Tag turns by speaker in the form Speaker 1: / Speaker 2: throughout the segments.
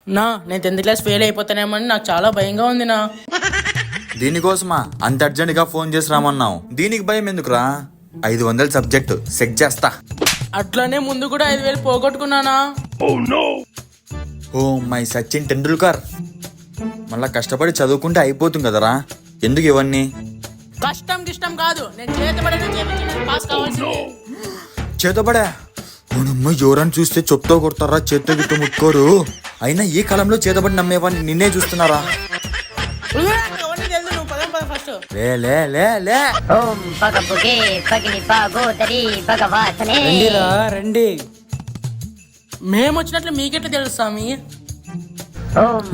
Speaker 1: నేను 10th class fail అయిపోతానేమని నాకు చాలా భయంగా ఉంది నా.
Speaker 2: దీనికోసమా అంత అర్జెంట్ గా ఫోన్ చేసి రామన్నావు? దీనికి భయం ఎందుకురా? 500 సబ్జెక్టు సెట్ చేస్తా.
Speaker 1: అట్లానే ముందు కూడా 5,000 పోగొట్టుకున్నానా.
Speaker 2: Oh my Sachin Tendulkar. మళ్ళా కష్టపడి చదువుకుంటే అయిపోతుంది కదరా, ఎందుకు ఇవన్నీ?
Speaker 1: కష్టం కాదు, నేను చేతబడి పాస్ కావాల్సిందే.
Speaker 2: చేతబడా? అవునమ్మ, ఎవరని చూస్తే చెప్తో కొడతారా, చేత్తో గిట్టు ముట్టుకోరు. అయినా ఈ కాలంలో చేతబడి నమ్మేవాడిని నిన్నే చూస్తున్నారా? లే లే లే లే
Speaker 3: రండి.
Speaker 1: మేము వచ్చినట్లు మీకెట్లా తెలుసు స్వామి?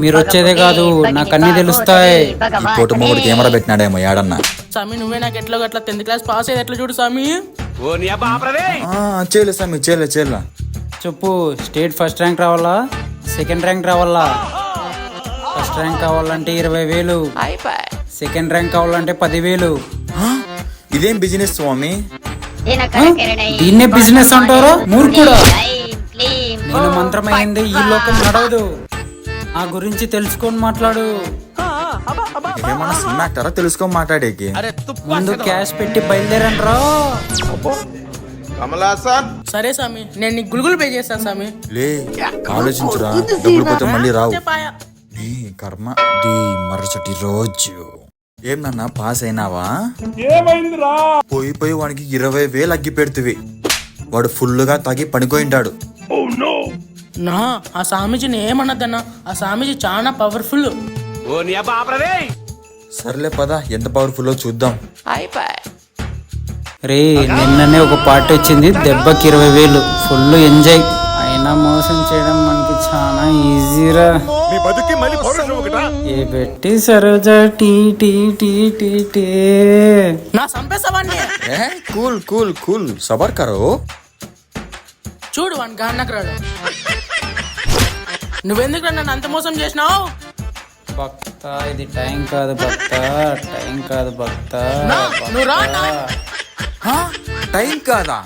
Speaker 3: మీరు వచ్చేదే కాదు, నాకు అన్ని తెలుస్తాయి.
Speaker 2: ఈ కోట మొగుడు కెమెరా పెట్టినాడేమో ఏడన్నా.
Speaker 1: స్వామి నువ్వే నాకు ఎట్లా 10th క్లాస్ పాస్ అయ్యేది ఎట్లా చూడు స్వామి.
Speaker 2: చేయలే స్వామి, చేయలే.
Speaker 3: చెప్పు, స్టేట్ ఫస్ట్ ర్యాంక్ రావాలా, సెకండ్ ర్యాంక్ రావాలా? ఫస్ట్ ర్యాంక్ కావాలంటే 20,000, సెకండ్ ర్యాంక్ కావాలంటే 10,000.
Speaker 2: ఇదేం బిజినెస్ స్వామి?
Speaker 3: దీన్నే బిజినెస్ అంటారా మూర్ఖుడా? నేను మంత్రమైంది ఈ లోకం నడవదు. నా గురించి తెలుసుకొని మాట్లాడు.
Speaker 2: ఏమన్నా సినిమా యాక్టరా తెలుసుకొని మాట్లాడేకి?
Speaker 3: ముందు క్యాష్ పెట్టి బయలుదేరండి రా.
Speaker 1: సరే స్వామి, నేను నీకు గుల్గులు పే చేస్తాను స్వామి.
Speaker 2: లే, ఆలోచించురా, డబ్బులు పోతే మళ్ళీ రావు. నీ కర్మ. ది మరుసటి రోజు ఏం నాన్న, పాస్ అయినావా? పోయి వాడికి 20,000 అగ్గి పెడుతుంది. వాడు ఫుల్ గా తాగి పడిపోయింటాడు.
Speaker 1: నా ఆ స్వామీజీని ఏమన్నదన్నా, ఆ స్వామీజీ చాలా పవర్ఫుల్.
Speaker 2: సర్లే పద, ఎంత పవర్ఫుల్లో చూద్దాం.
Speaker 3: రే, నిన్ననే ఒక పార్టీ వచ్చింది, దెబ్బకి 20,000. Full enjoy. అయినా మోసం చేయడం మనకి చాలా ఈజీరా. ఏ పెట్టి సరోజా టీ టీ టీ టీ టీ.
Speaker 1: నా సంపేసవాన్ని
Speaker 2: కూల్ సబర్ కరో.
Speaker 1: చూడు వాని గాన్నకరాడు. నువ్వెందుకు నన్ను అంత మోసం చేసినావు?
Speaker 3: భక్త, ఇది టైం కాదు భక్త, టైం కాదు భక్త.
Speaker 1: నువ్వు రా.
Speaker 2: టైం కాదా?